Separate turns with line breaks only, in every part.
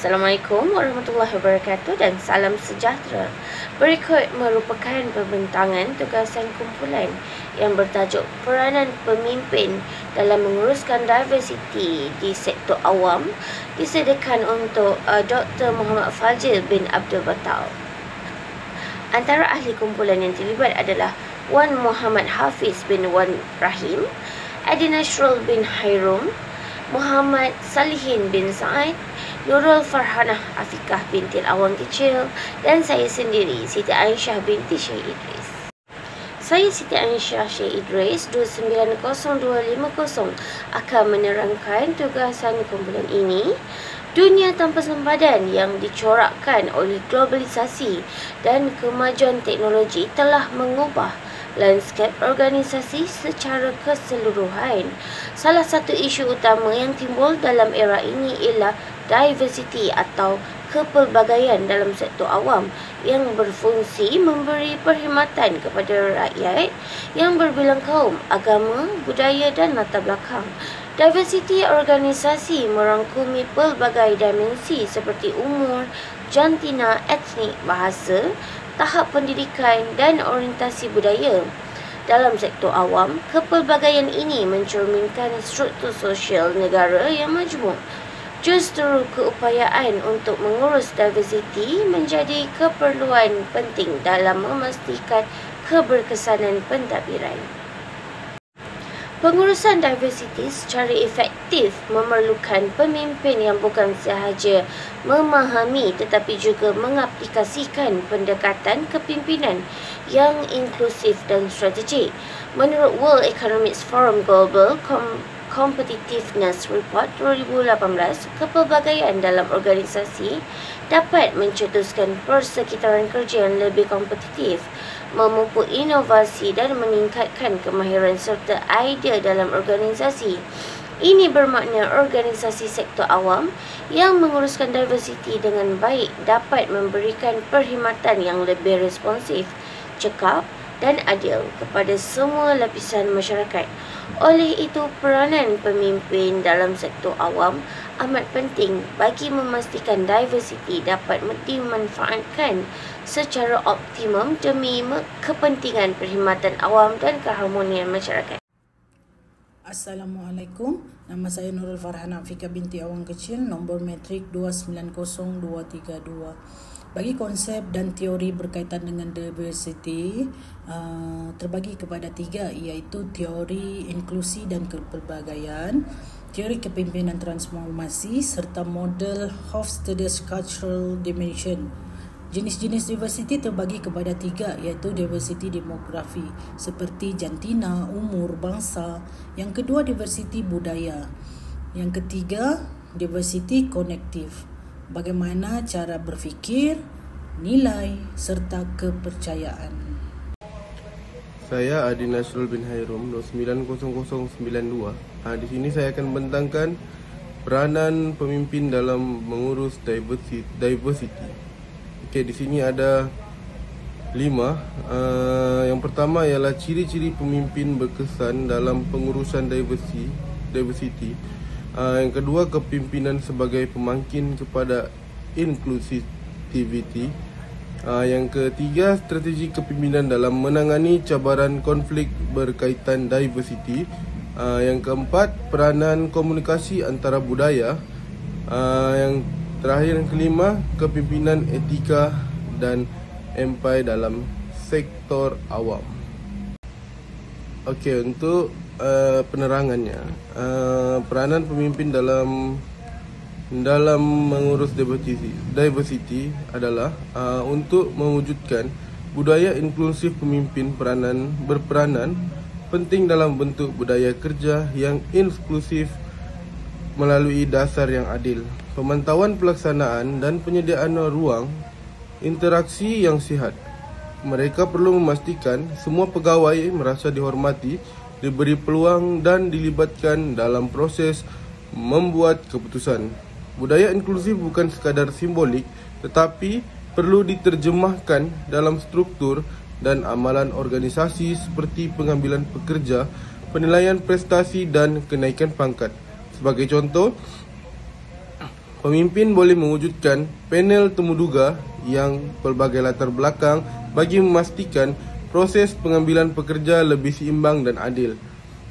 Assalamualaikum warahmatullahi wabarakatuh dan salam sejahtera. Berikut merupakan pembentangan tugasan kumpulan yang bertajuk Peranan Pemimpin dalam Menguruskan Diversiti di Sektor Awam, disediakan untuk Dr. Muhammad Fajil bin Abdul Batal. Antara ahli kumpulan yang terlibat adalah Wan Muhammad Hafiz bin Wan Rahim, Adi Nasrul bin Hairum, Muhammad Salihin bin Said, Nurul Farhanah Afikah binti Awang Kecil, dan saya sendiri, Siti Aisyah binti Syekh Idris. Saya Siti Aisyah Syekh Idris 290250 akan menerangkan tugasan kumpulan ini. Dunia tanpa sempadan yang dicorakkan oleh globalisasi dan kemajuan teknologi telah mengubah lanskap organisasi secara keseluruhan. Salah satu isu utama yang timbul dalam era ini ialah diversity atau kepelbagaian dalam sektor awam yang berfungsi memberi perkhidmatan kepada rakyat yang berbilang kaum, agama, budaya dan latar belakang. Diversity organisasi merangkumi pelbagai dimensi seperti umur, jantina, etnik, bahasa, tahap pendidikan dan orientasi budaya. Dalam sektor awam, kepelbagaian ini mencerminkan struktur sosial negara yang majmuk. Justru keupayaan untuk mengurus diversiti menjadi keperluan penting dalam memastikan keberkesanan pentadbiran. Pengurusan diversiti secara efektif memerlukan pemimpin yang bukan sahaja memahami tetapi juga mengaplikasikan pendekatan kepimpinan yang inklusif dan strategik. Menurut World Economic Forum Global Competitiveness Report 2018, kepelbagaian dalam organisasi dapat mencetuskan persekitaran kerja yang lebih kompetitif, memupuk inovasi dan meningkatkan kemahiran serta idea dalam organisasi. Ini bermakna organisasi sektor awam yang menguruskan diversiti dengan baik dapat memberikan perkhidmatan yang lebih responsif, cekap dan adil kepada semua lapisan masyarakat. Oleh itu, peranan pemimpin dalam sektor awam amat penting bagi memastikan diversiti dapat dimanfaatkan secara optimum demi kepentingan perkhidmatan awam dan keharmonian masyarakat.
Assalamualaikum, nama saya Nurul Farhanah Afikah binti Awang Kecil, nombor metrik 290232. Bagi konsep dan teori berkaitan dengan diversity terbagi kepada tiga, iaitu teori inklusi dan kepelbagaian, teori kepimpinan transformasi serta model Hofstede's Cultural Dimension. Jenis-jenis diversity terbagi kepada tiga, iaitu diversity demografi seperti jantina, umur, bangsa. Yang kedua, diversity budaya. Yang ketiga, diversity konektif. Bagaimana cara berfikir, nilai serta kepercayaan.
Saya Adi Nasrul bin Hairum 290092. Di sini saya akan membentangkan peranan pemimpin dalam mengurus diversity. Okey, di sini ada 5. Yang pertama ialah ciri-ciri pemimpin berkesan dalam pengurusan diversity. Yang kedua, kepimpinan sebagai pemangkin kepada inclusivity. Yang ketiga, strategi kepimpinan dalam menangani cabaran konflik berkaitan diversity. Yang keempat, peranan komunikasi antara budaya. Yang terakhir, yang kelima, kepimpinan etika dan empai dalam sektor awam. Okey, untuk penerangannya, peranan pemimpin dalam mengurus diversity adalah untuk mewujudkan budaya inklusif. Pemimpin berperanan penting dalam bentuk budaya kerja yang inklusif melalui dasar yang adil, pemantauan pelaksanaan dan penyediaan ruang interaksi yang sihat. Mereka perlu memastikan semua pegawai merasa dihormati, diberi peluang dan dilibatkan dalam proses membuat keputusan. Budaya inklusif bukan sekadar simbolik tetapi perlu diterjemahkan dalam struktur dan amalan organisasi seperti pengambilan pekerja, penilaian prestasi dan kenaikan pangkat. Sebagai contoh, Pemimpin boleh mewujudkan panel temuduga yang pelbagai latar belakang bagi memastikan proses pengambilan pekerja lebih seimbang dan adil.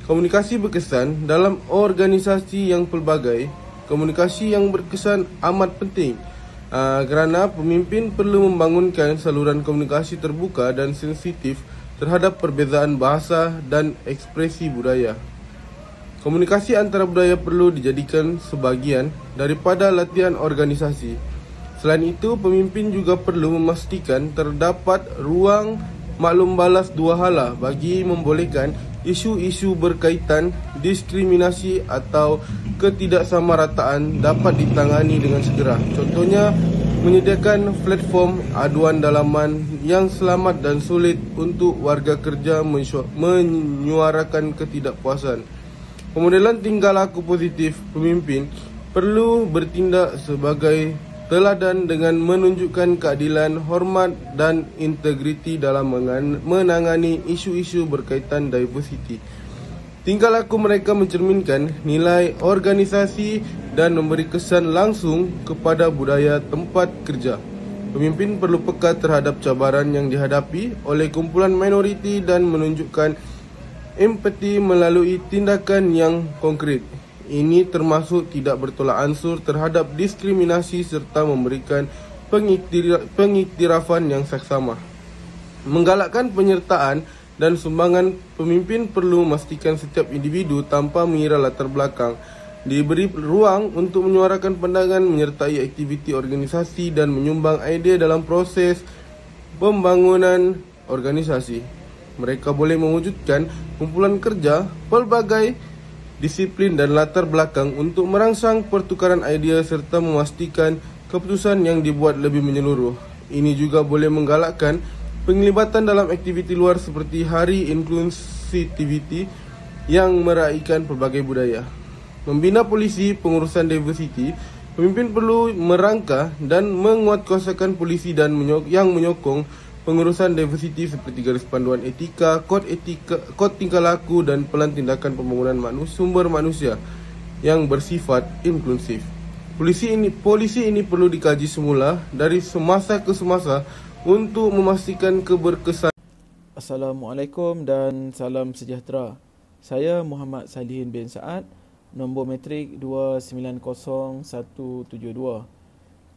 Komunikasi berkesan dalam organisasi yang pelbagai. Komunikasi yang berkesan amat penting kerana pemimpin perlu membangunkan saluran komunikasi terbuka dan sensitif terhadap perbezaan bahasa dan ekspresi budaya. Komunikasi antara budaya perlu dijadikan sebahagian daripada latihan organisasi. Selain itu, pemimpin juga perlu memastikan terdapat ruang maklum balas dua hala bagi membolehkan isu-isu berkaitan diskriminasi atau ketidaksamarataan dapat ditangani dengan segera. Contohnya, menyediakan platform aduan dalaman yang selamat dan sulit untuk warga kerja menyuarakan ketidakpuasan. Pemodelan tingkah laku positif pemimpin perlu bertindak sebagai teladan dengan menunjukkan keadilan, hormat dan integriti dalam menangani isu-isu berkaitan diversiti. Tingkah laku mereka mencerminkan nilai organisasi dan memberi kesan langsung kepada budaya tempat kerja. Pemimpin perlu peka terhadap cabaran yang dihadapi oleh kumpulan minoriti dan menunjukkan empati melalui tindakan yang konkret. Ini termasuk tidak bertolak ansur terhadap diskriminasi serta memberikan pengiktirafan yang saksama. Menggalakkan penyertaan dan sumbangan, pemimpin perlu memastikan setiap individu tanpa mengira latar belakang diberi ruang untuk menyuarakan pandangan, menyertai aktiviti organisasi dan menyumbang idea dalam proses pembangunan organisasi. Mereka boleh mewujudkan kumpulan kerja pelbagai disiplin dan latar belakang untuk merangsang pertukaran idea serta memastikan keputusan yang dibuat lebih menyeluruh. Ini juga boleh menggalakkan penglibatan dalam aktiviti luar seperti Hari Inclusivity yang meraihkan pelbagai budaya. Membina polisi pengurusan diversiti, pemimpin perlu merangka dan menguatkuasakan polisi dan yang menyokong pengurusan diversiti seperti garis panduan etika, kod tingkah laku dan pelan tindakan pembangunan sumber manusia yang bersifat inklusif. Polisi ini perlu dikaji semula dari semasa ke semasa untuk memastikan keberkesan.
Assalamualaikum dan salam sejahtera. Saya Muhammad Salihin bin Saad, nombor matrik 290172.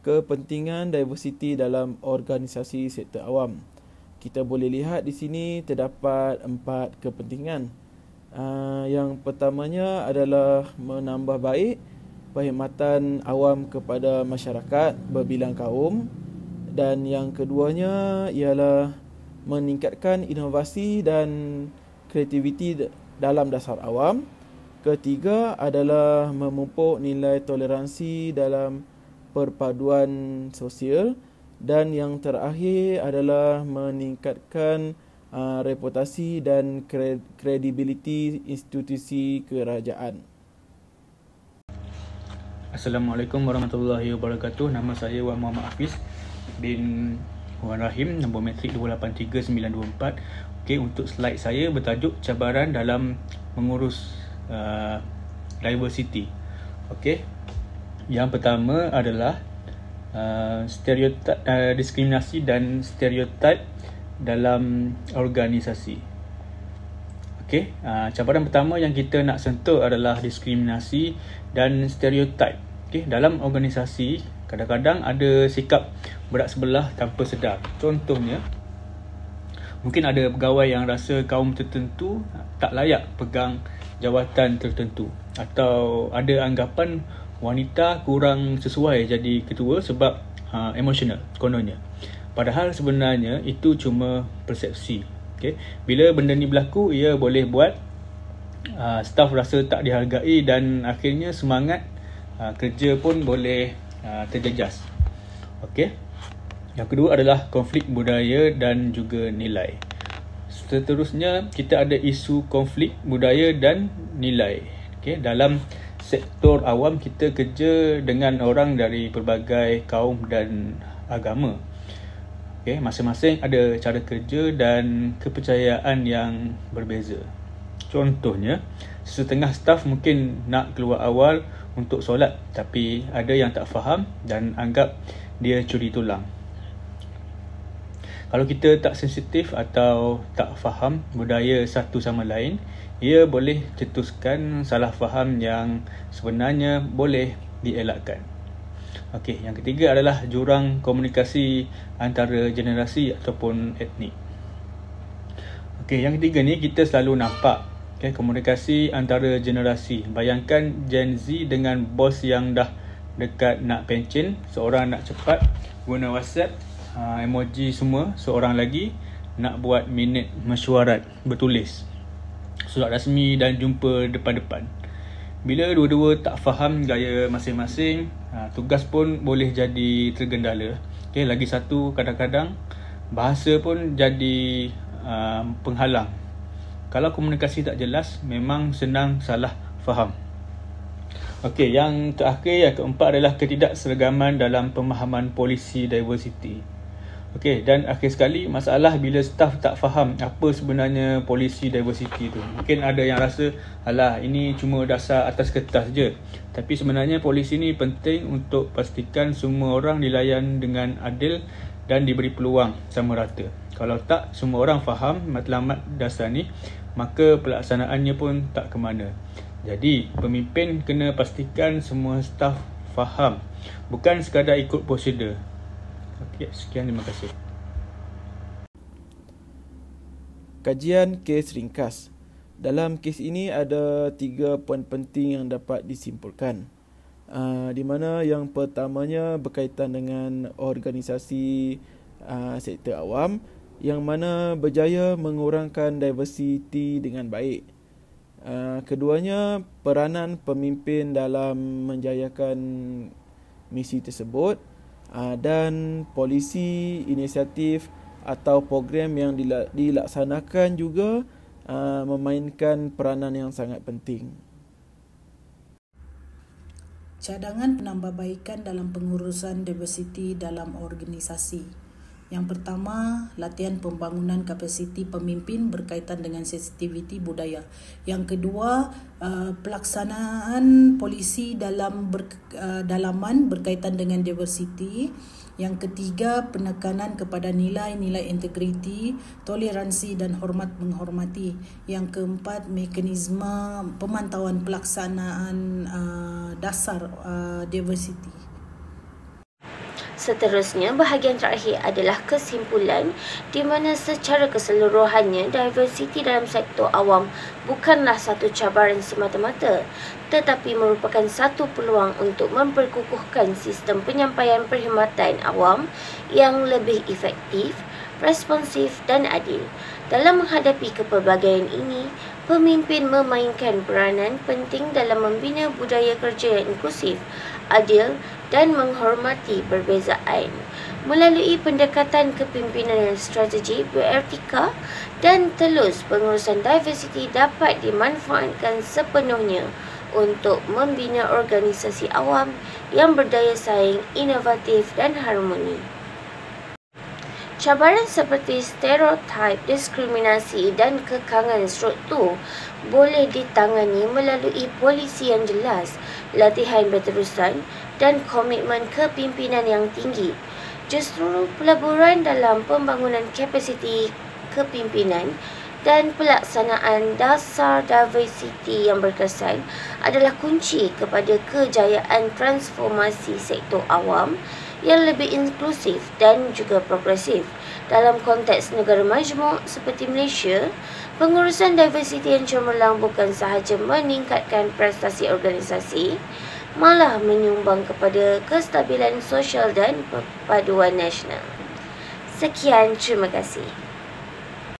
Kepentingan diversiti dalam organisasi sektor awam. Kita boleh lihat di sini terdapat 4 kepentingan. Yang pertamanya adalah menambah baik perkhidmatan awam kepada masyarakat berbilang kaum, dan yang keduanya ialah meningkatkan inovasi dan kreativiti dalam dasar awam. Ketiga adalah memupuk nilai toleransi dalam perpaduan sosial, dan yang terakhir adalah meningkatkan reputasi dan kredibiliti institusi kerajaan.
Assalamualaikum warahmatullahi wabarakatuh. Nama saya Wan Muhammad Hafiz bin Wan Rahim, nombor matrik 283924. Okey, untuk slide saya bertajuk cabaran dalam mengurus diversity. Okey. Yang pertama adalah stereotip, diskriminasi dan stereotip dalam organisasi. Okey, cabaran pertama yang kita nak sentuh adalah diskriminasi dan stereotip. Okey, dalam organisasi kadang-kadang ada sikap berat sebelah tanpa sedar. Contohnya, mungkin ada pegawai yang rasa kaum tertentu tak layak pegang jawatan tertentu, atau ada anggapan wanita kurang sesuai jadi ketua sebab emosional kononnya. Padahal sebenarnya itu cuma persepsi. Okay? Bila benda ni berlaku, ia boleh buat staf rasa tak dihargai dan akhirnya semangat kerja pun boleh terjejas. Okay? Yang kedua adalah konflik budaya dan juga nilai. Seterusnya, kita ada isu konflik budaya dan nilai. Okay? Dalam sektor awam, kita kerja dengan orang dari pelbagai kaum dan agama. Okay, masing-masing ada cara kerja dan kepercayaan yang berbeza. Contohnya, setengah staf mungkin nak keluar awal untuk solat, tapi ada yang tak faham dan anggap dia curi tulang. Kalau kita tak sensitif atau tak faham budaya satu sama lain, ia boleh cetuskan salah faham yang sebenarnya boleh dielakkan. Okey, yang ketiga adalah jurang komunikasi antara generasi ataupun etnik. Okey, yang ketiga ni kita selalu nampak komunikasi antara generasi. Bayangkan Gen Z dengan bos yang dah dekat nak pencen, seorang nak cepat guna WhatsApp, emoji semua, seorang lagi nak buat minit mesyuarat bertulis, surat rasmi dan jumpa depan-depan. Bila dua-dua tak faham gaya masing-masing, tugas pun boleh jadi tergendala. Lagi satu, kadang-kadang bahasa pun jadi penghalang. Kalau komunikasi tak jelas, memang senang salah faham. Okey, yang terakhir, yang keempat adalah ketidakseragaman dalam pemahaman polisi diversity. Okey, dan akhir sekali, masalah bila staf tak faham apa sebenarnya polisi diversity tu. Mungkin ada yang rasa, alah, ini cuma dasar atas kertas je. Tapi sebenarnya polisi ni penting untuk pastikan semua orang dilayan dengan adil dan diberi peluang sama rata. Kalau tak semua orang faham matlamat dasar ni, maka pelaksanaannya pun tak ke mana. Jadi, pemimpin kena pastikan semua staf faham, bukan sekadar ikut prosedur. Okey, sekian, terima kasih.
Kajian kes ringkas. Dalam kes ini ada 3 poin penting yang dapat disimpulkan. Di mana yang pertamanya berkaitan dengan organisasi sektor awam yang mana berjaya mengurangkan diversiti dengan baik. Keduanya, peranan pemimpin dalam menjayakan misi tersebut, dan polisi, inisiatif atau program yang dilaksanakan juga memainkan peranan yang sangat penting.
Cadangan penambahbaikan dalam pengurusan diversiti dalam organisasi. Yang pertama, latihan pembangunan kapasiti pemimpin berkaitan dengan sensitiviti budaya. Yang kedua, pelaksanaan polisi dalam dalaman berkaitan dengan diversiti. Yang ketiga, penekanan kepada nilai-nilai integriti, toleransi dan hormat menghormati. Yang keempat, mekanisme pemantauan pelaksanaan dasar diversiti.
Seterusnya, bahagian terakhir adalah kesimpulan di mana secara keseluruhannya diversiti dalam sektor awam bukanlah satu cabaran semata-mata, tetapi merupakan satu peluang untuk memperkukuhkan sistem penyampaian perkhidmatan awam yang lebih efektif, responsif dan adil. Dalam menghadapi kepelbagaian ini, pemimpin memainkan peranan penting dalam membina budaya kerja yang inklusif, adil dan menghormati perbezaan. Melalui pendekatan kepimpinan yang strategi, beretika dan telus, pengurusan diversiti dapat dimanfaatkan sepenuhnya untuk membina organisasi awam yang berdaya saing, inovatif dan harmoni. Cabaran seperti stereotip, diskriminasi dan kekangan struktur boleh ditangani melalui polisi yang jelas, latihan berterusan dan komitmen kepimpinan yang tinggi. Justru pelaburan dalam pembangunan kapasiti kepimpinan dan pelaksanaan dasar diversiti yang berkesan adalah kunci kepada kejayaan transformasi sektor awam yang lebih inklusif dan juga progresif. Dalam konteks negara majmuk seperti Malaysia, pengurusan diversiti yang cemerlang bukan sahaja meningkatkan prestasi organisasi, malah menyumbang kepada kestabilan sosial dan perpaduan nasional. Sekian, terima kasih.